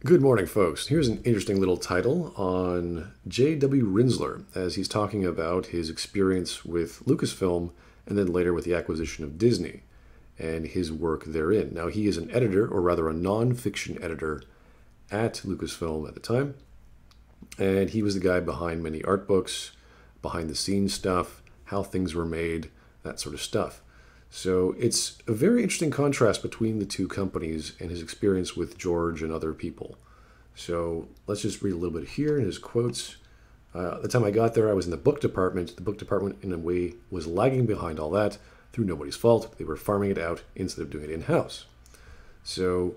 Good morning, folks. Here's an interesting little title on J.W. Rinzler as he's talking about his experience with Lucasfilm and then later with the acquisition of Disney and his work therein. Now, he is an editor, or rather a non-fiction editor, at Lucasfilm at the time, and he was the guy behind many art books, behind-the-scenes stuff, how things were made, that sort of stuff. So it's a very interesting contrast between the two companies and his experience with George and other people. So let's just read a little bit here in his quotes. The time I got there, I was in the book department. The book department, in a way, was lagging behind all that through nobody's fault. They were farming it out instead of doing it in-house. So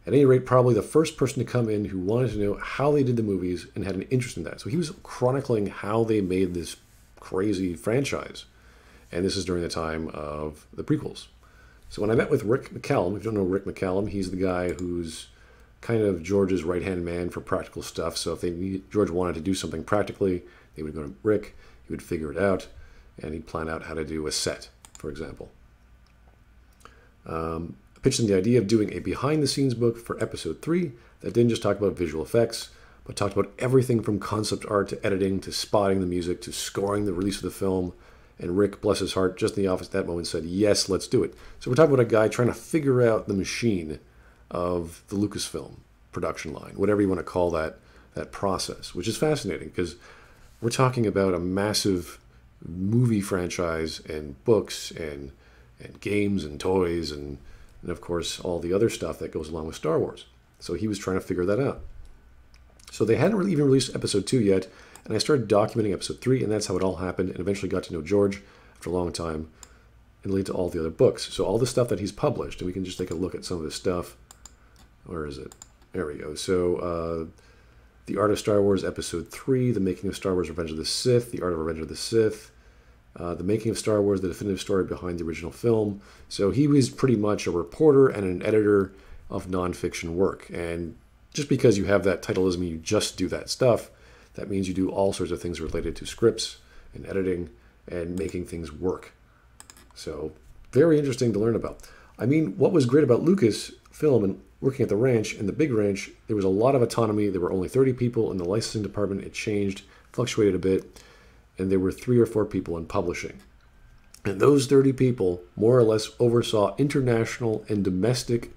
at any rate, probably the first person to come in who wanted to know how they did the movies and had an interest in that. So he was chronicling how they made this crazy franchise. And this is during the time of the prequels. So when I met with Rick McCallum, if you don't know Rick McCallum, he's the guy who's kind of George's right-hand man for practical stuff. So if George wanted to do something practically, they would go to Rick, he would figure it out, and he'd plan out how to do a set, for example. I pitched him the idea of doing a behind-the-scenes book for episode 3 that didn't just talk about visual effects, but talked about everything from concept art to editing to spotting the music to scoring the release of the film. And Rick, bless his heart, just in the office at that moment said, yes, let's do it. So we're talking about a guy trying to figure out the machine of the Lucasfilm production line, whatever you want to call that process, which is fascinating because we're talking about a massive movie franchise and books and games and toys and of course all the other stuff that goes along with Star Wars. So he was trying to figure that out. So they hadn't really even released episode 2 yet, and I started documenting episode 3, and that's how it all happened, and eventually got to know George after a long time and lead to all the other books. So all the stuff that he's published, and we can just take a look at some of this stuff. Where is it? There we go. So The Art of Star Wars episode 3, The Making of Star Wars Revenge of the Sith, The Art of Revenge of the Sith, The Making of Star Wars, The Definitive Story Behind the Original Film. So he was pretty much a reporter and an editor of nonfiction work. And just because you have that title doesn't mean you just do that stuff. That means you do all sorts of things related to scripts and editing and making things work. So very interesting to learn about. I mean, what was great about Lucasfilm and working at the ranch, and the big ranch, there was a lot of autonomy. There were only 30 people in the licensing department. It changed, fluctuated a bit, and there were 3 or 4 people in publishing. And those 30 people more or less oversaw international and domestic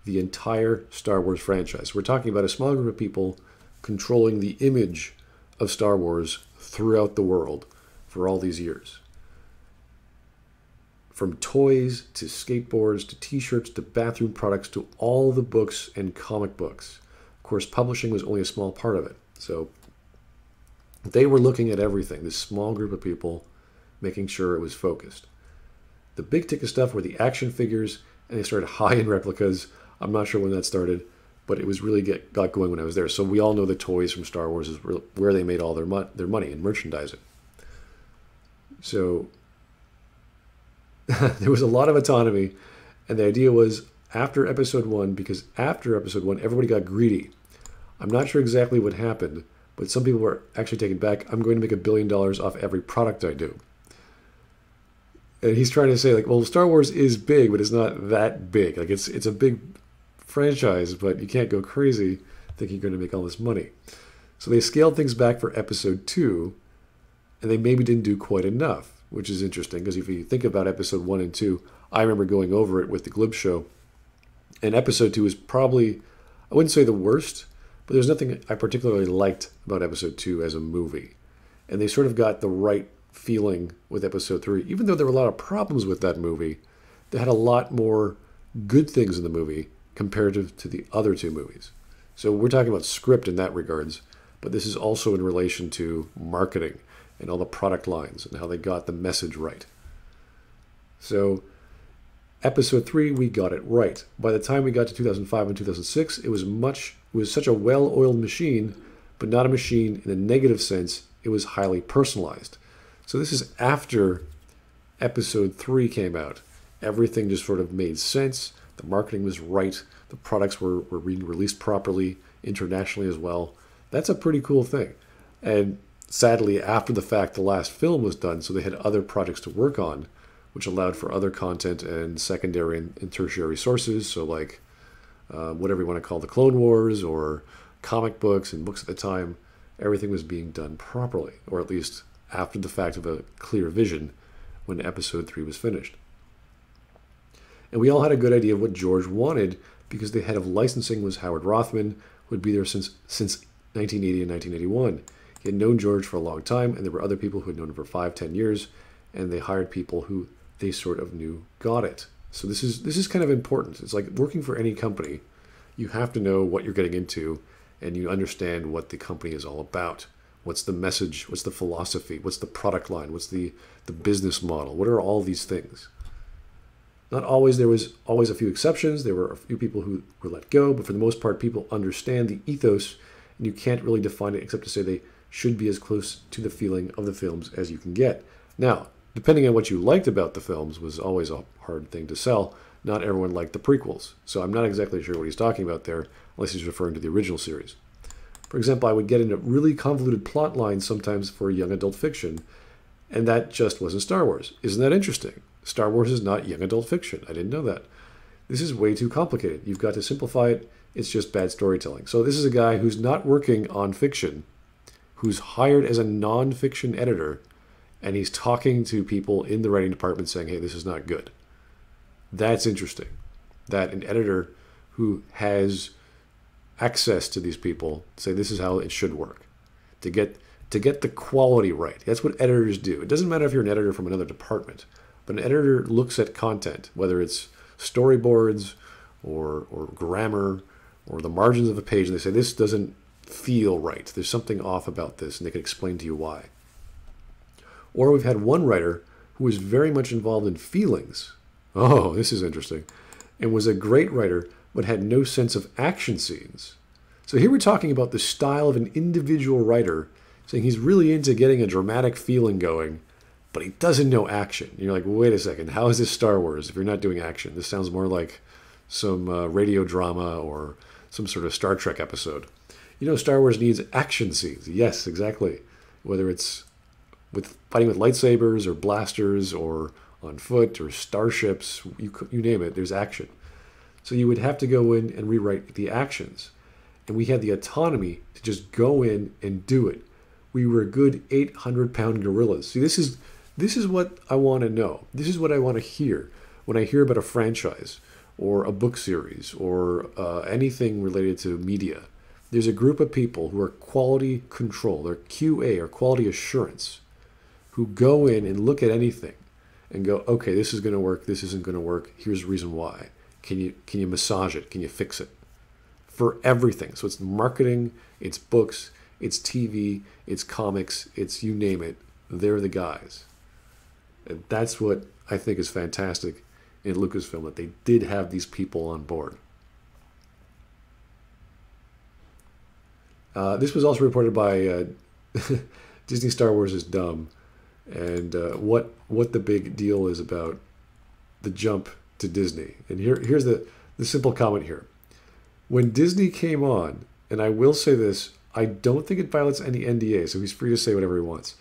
the entire Star Wars franchise. We're talking about a small group of people controlling the image of Star Wars throughout the world for all these years. From toys to skateboards to t-shirts to bathroom products to all the books and comic books. Of course, publishing was only a small part of it. So they were looking at everything, this small group of people, making sure it was focused. The big ticket stuff were the action figures, and they started high-end replicas. I'm not sure when that started, but it was really got going when I was there. So we all know the toys from Star Wars is where they made all their money in merchandising. So there was a lot of autonomy, and the idea was after episode 1, because after episode 1, everybody got greedy. I'm not sure exactly what happened, but some people were actually taken back. I'm going to make $1 billion off every product I do. And he's trying to say, like, well, Star Wars is big, but it's not that big. Like, it's a big franchise, but you can't go crazy thinking you're going to make all this money. So they scaled things back for episode 2, and they maybe didn't do quite enough, which is interesting, because if you think about episode 1 and 2, I remember going over it with the Glib Show, and episode 2 is probably, I wouldn't say the worst, but there's nothing I particularly liked about episode 2 as a movie. And they sort of got the right feeling with episode 3. Even though there were a lot of problems with that movie, they had a lot more good things in the movie comparative to the other 2 movies. So we're talking about script in that regards, but this is also in relation to marketing and all the product lines and how they got the message right. So episode 3, we got it right. By the time we got to 2005 and 2006, it was such a well-oiled machine, but not a machine in a negative sense. It was highly personalized. So this is after episode 3 came out. Everything just sort of made sense. The marketing was right. The products were being released properly internationally as well. That's a pretty cool thing. And sadly, after the fact, the last film was done, so they had other projects to work on, which allowed for other content and secondary and tertiary sources. So like whatever you want to call the Clone Wars or comic books and books at the time, everything was being done properly, or at least after the fact of a clear vision when episode 3 was finished. And we all had a good idea of what George wanted because the head of licensing was Howard Rothman, who had been there since 1980 and 1981. He had known George for a long time, and there were other people who had known him for 5-10 years, and they hired people who they sort of knew got it. So this is kind of important. It's like working for any company. You have to know what you're getting into, and you understand what the company is all about. What's the message? What's the philosophy? What's the product line? What's the business model? What are all these things? Not always. There was always a few exceptions. There were a few people who were let go, but for the most part, people understand the ethos, and you can't really define it except to say they should be as close to the feeling of the films as you can get. Now, depending on what you liked about the films was always a hard thing to sell. Not everyone liked the prequels, so I'm not exactly sure what he's talking about there, unless he's referring to the original series. For example, I would get into really convoluted plot lines sometimes for young adult fiction, and that just wasn't Star Wars. Isn't that interesting? Star Wars is not young adult fiction. I didn't know that. This is way too complicated. You've got to simplify it. It's just bad storytelling. So this is a guy who's not working on fiction, who's hired as a non-fiction editor, and he's talking to people in the writing department saying, hey, this is not good. That's interesting. That an editor who has access to these people say this is how it should work. To get the quality right. That's what editors do. It doesn't matter if you're an editor from another department, but an editor looks at content, whether it's storyboards or grammar or the margins of a page, and they say this doesn't feel right. There's something off about this, and they can explain to you why. Or we've had one writer who was very much involved in feelings. Oh, this is interesting. And was a great writer, but had no sense of action scenes. So here we're talking about the style of an individual writer, saying he's really into getting a dramatic feeling going, but he doesn't know action. And you're like, wait a second, how is this Star Wars if you're not doing action? This sounds more like some radio drama or some sort of Star Trek episode. You know, Star Wars needs action scenes. Yes, exactly. Whether it's with fighting with lightsabers or blasters or on foot or starships, you name it, there's action. So you would have to go in and rewrite the actions. And we had the autonomy to just go in and do it. We were good 800-pound gorillas. See, this is what I want to know. This is what I want to hear when I hear about a franchise or a book series or anything related to media. There's a group of people who are quality control, they're QA or quality assurance, who go in and look at anything and go, okay, this is going to work, this isn't going to work, here's the reason why. Can you massage it? Can you fix it? For everything. So it's marketing, it's books, it's TV, it's comics, it's you name it. They're the guys. And that's what I think is fantastic in Lucasfilm, that they did have these people on board. This was also reported by Disney Star Wars is dumb, and what the big deal is about the jump to Disney. And here's the simple comment here. When Disney came on, and I will say this, I don't think it violates any NDA, so he's free to say whatever he wants.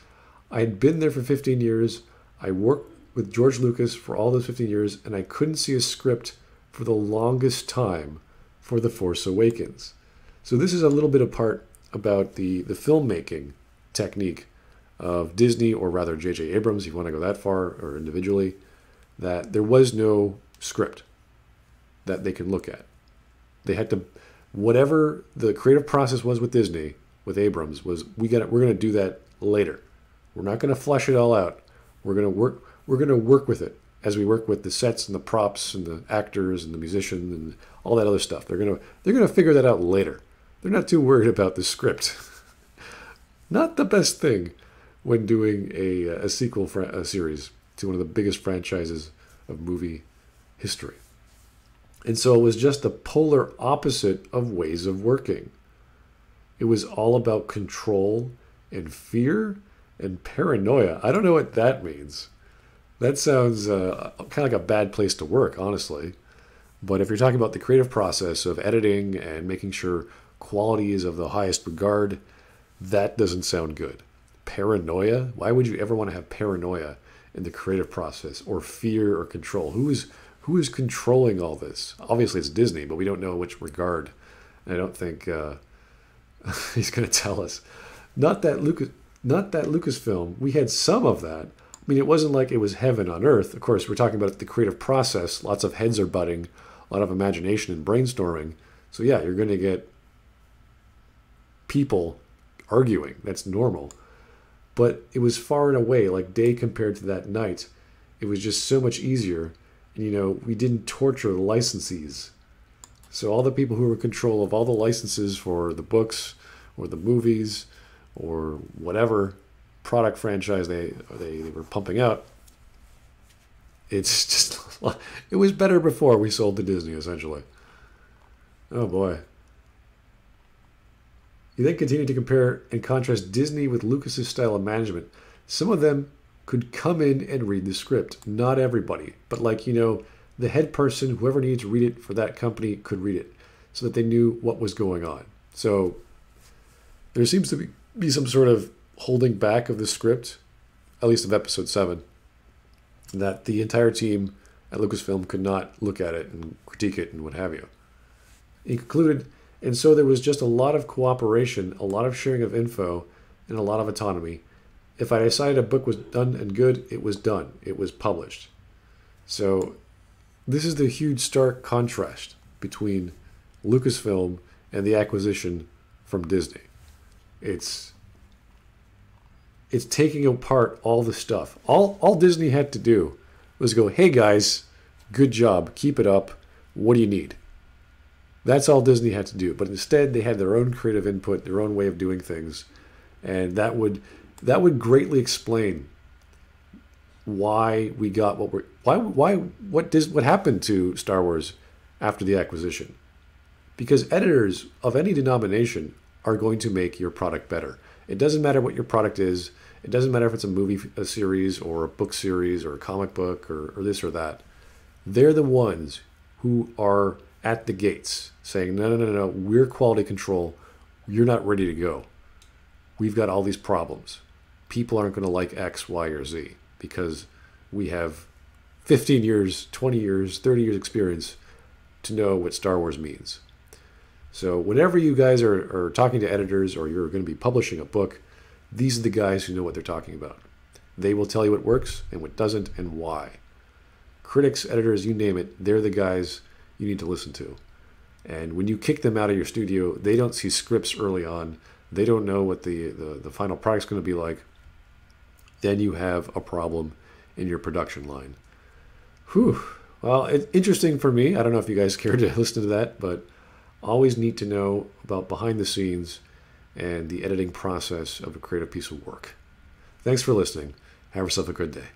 I had been there for 15 years. I worked with George Lucas for all those 15 years, and I couldn't see a script for the longest time for The Force Awakens. So this is a little bit apart about the filmmaking technique of Disney, or rather J.J. Abrams, if you want to go that far, or individually, that there was no script that they can look at. They had to, whatever the creative process was with Disney, with Abrams, was we're going to do that later. We're not going to flesh it all out. We're going to work with it as we work with the sets and the props and the actors and the musicians and all that other stuff. They're going to figure that out later. They're not too worried about the script. Not the best thing when doing a sequel series to one of the biggest franchises of movie history. And so it was just the polar opposite of ways of working. It was all about control and fear and paranoia. I don't know what that means. That sounds kind of like a bad place to work, honestly. But if you're talking about the creative process of editing and making sure quality is of the highest regard, that doesn't sound good. Paranoia? Why would you ever want to have paranoia in the creative process, or fear or control? Who Who is controlling all this? Obviously, it's Disney, but we don't know which regard. And I don't think he's going to tell us. Not that Lucasfilm. We had some of that. I mean, it wasn't like it was heaven on earth. Of course, we're talking about the creative process. Lots of heads are butting, a lot of imagination and brainstorming. So yeah, you're going to get people arguing. That's normal. But it was far and away, like day compared to that night. It was just so much easier. And, you know, we didn't torture the licensees. So all the people who were in control of all the licenses for the books or the movies or whatever product franchise they were pumping out, it's just, it was better before we sold to Disney, essentially. Oh boy. You then continue to compare and contrast Disney with Lucas's style of management. Some of them could come in and read the script. Not everybody, but like, you know, the head person, whoever needed to read it for that company could read it so that they knew what was going on. So there seems to be some sort of holding back of the script, at least of episode 7, that the entire team at Lucasfilm could not look at it and critique it and what have you. He concluded, and so there was just a lot of cooperation, a lot of sharing of info, and a lot of autonomy. If I decided a book was done and good, it was done. It was published. So this is the huge stark contrast between Lucasfilm and the acquisition from Disney. It's taking apart all the stuff. All Disney had to do was go, hey guys, good job, keep it up. What do you need? That's all Disney had to do. But instead, they had their own creative input, their own way of doing things, and that would greatly explain why we got what happened to Star Wars after the acquisition. Because editors of any denomination are going to make your product better. It doesn't matter what your product is. It doesn't matter if it's a series or a book series or a comic book or this or that. They're the ones who are at the gates saying, no, we're quality control. You're not ready to go. We've got all these problems. People aren't going to like X, Y, or Z because we have 15 years, 20 years, 30 years experience to know what Star Wars means. So whenever you guys are talking to editors or you're going to be publishing a book, these are the guys who know what they're talking about. They will tell you what works and what doesn't and why. Critics, editors, you name it, they're the guys you need to listen to. And when you kick them out of your studio, they don't see scripts early on. They don't know what the final product's going to be like. Then you have a problem in your production line. Whew. Well, it's interesting for me. I don't know if you guys care to listen to that, but always need to know about behind the scenes and the editing process of a creative piece of work. Thanks for listening. Have yourself a good day.